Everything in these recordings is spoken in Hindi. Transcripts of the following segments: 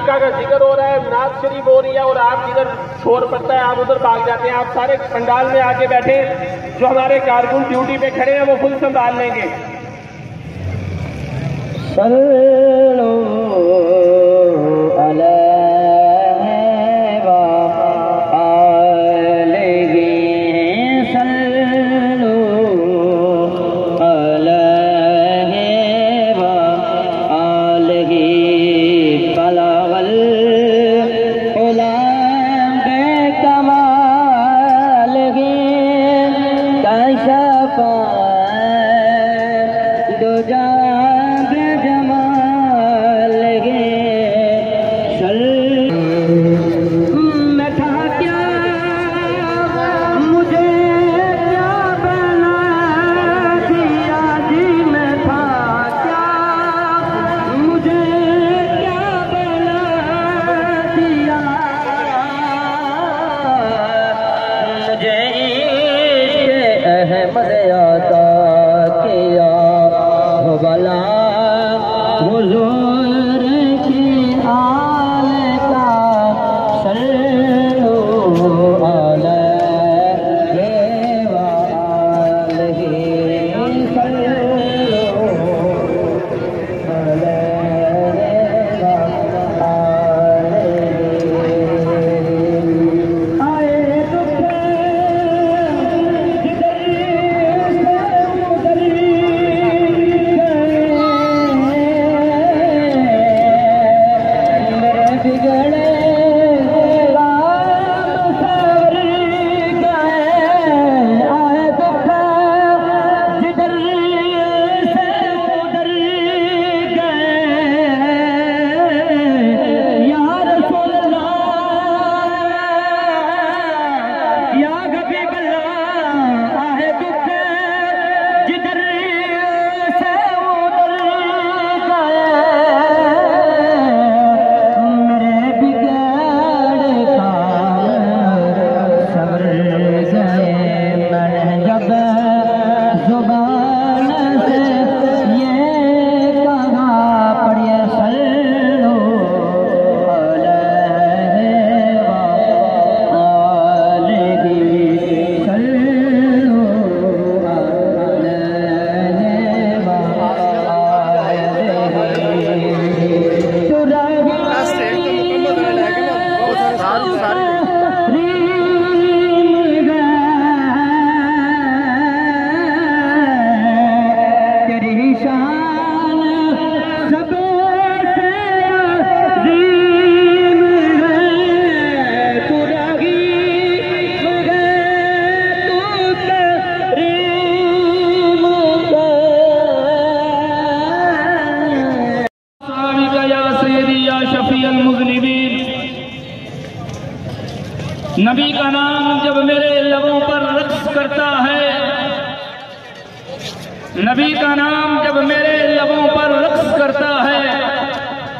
आका का जिक्र हो रहा है, नात शरीफ हो रही है और आप जिधर शोर पड़ता है आप उधर भाग जाते हैं। आप सारे पंडाल में आके बैठे, जो हमारे कारकुन ड्यूटी पे खड़े हैं वो फुल संभाल लेंगे। नबी का नाम जब मेरे लबों पर रक्स करता है, नबी का नाम जब मेरे लबों पर रक्स करता है,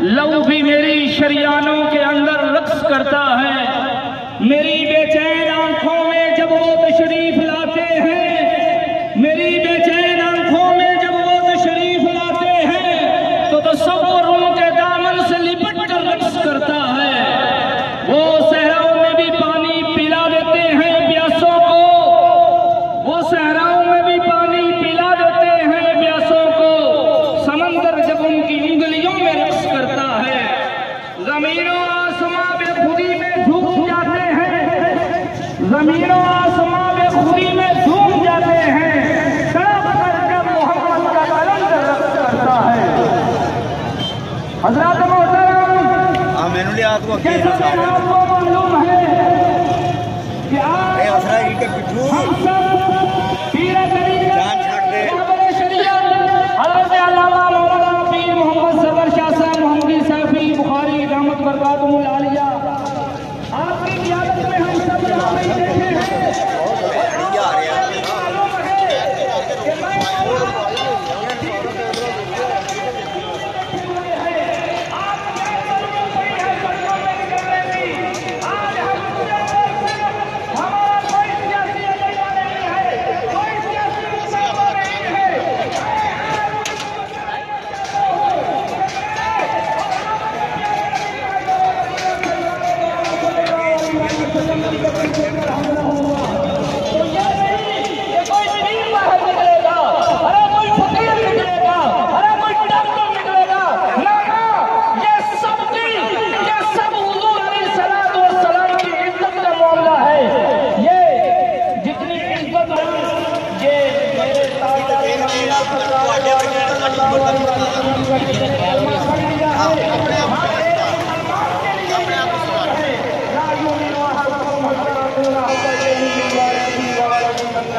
लव भी मेरी शरियानों के अंदर रक्स करता है। मेरी बेचैन आंखों में जब वो तशरीफ लाते हैं, मेरी बेचैन आंखों में जब वो तशरीफ लाते हैं, तो तसव्वुर उनके दामन से लिपट कर रक्स करता है। वो सहराओं में भी पानी पिला देते हैं प्यासों को, वो सहराओं में भी पानी पिला देते हैं प्यासों को। समंदर जब उनकी उंगलियों में रक्स करता है, जमीनों आसमां बेखुदी में झूम जाते हैं, जमीनों आसमां बेखुदी में झूम जाते हैं। तड़प करके मोहम्मद का कलंदर रक्स करता है। हजरत मोहतरम आपको मालूम है कि आज हम सब पीरे तरीक़त शरीयत हज़रत अल्लामा मौलाना पीर मोहम्मद सरवर शाह साहब मोहम्मदी सैफी बुखारी रहमत बरकातुहुल आलिया आपकी क़ियादत में हम सब यहाँ पे देखे हैं।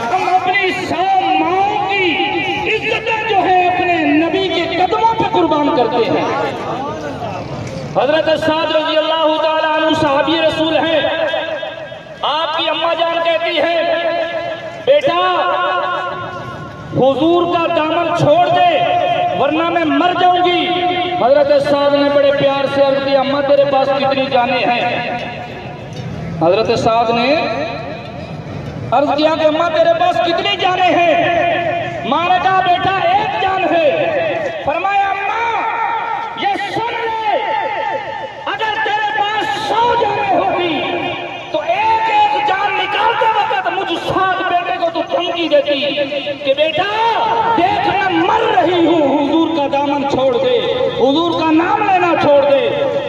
हम अपनी साम माओ की इज्जतें जो है अपने नबी के कदमों पे कुर्बान करते हैं। हजरत साद रज़ी अल्लाह ताला अन्हु सहाबी रसूल हैं। आपकी अम्मा जान कहती है, बेटा हुजूर का दामन छोड़ दे वरना मैं मर जाऊंगी। हजरत साद ने बड़े प्यार से अर्ज किया, अम्मा तेरे पास कितनी जाने हैं? हजरत साद ने अर्ज किया कि अम्मा तेरे पास कितनी जाने हैं? मां ने कहा बेटा एक जान है। फरमाया अम्मा ये सुन ले, अगर तेरे पास 100 जाने होती तो एक एक जान निकालते वक्त मुझ साद बेटे को तू धमकी देती कि बेटा देख मैं मर रही हूँ, हुजूर का दामन छोड़ दे, हुजूर का नाम लेना छोड़ दे।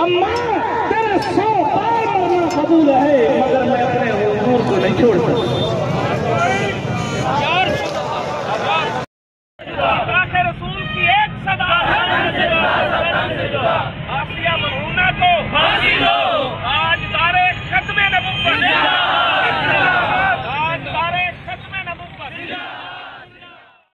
अम्मा तेरे 100 बार मरना कबूल है मगर मैं अपने हुजूर को नहीं छोड़ सकता।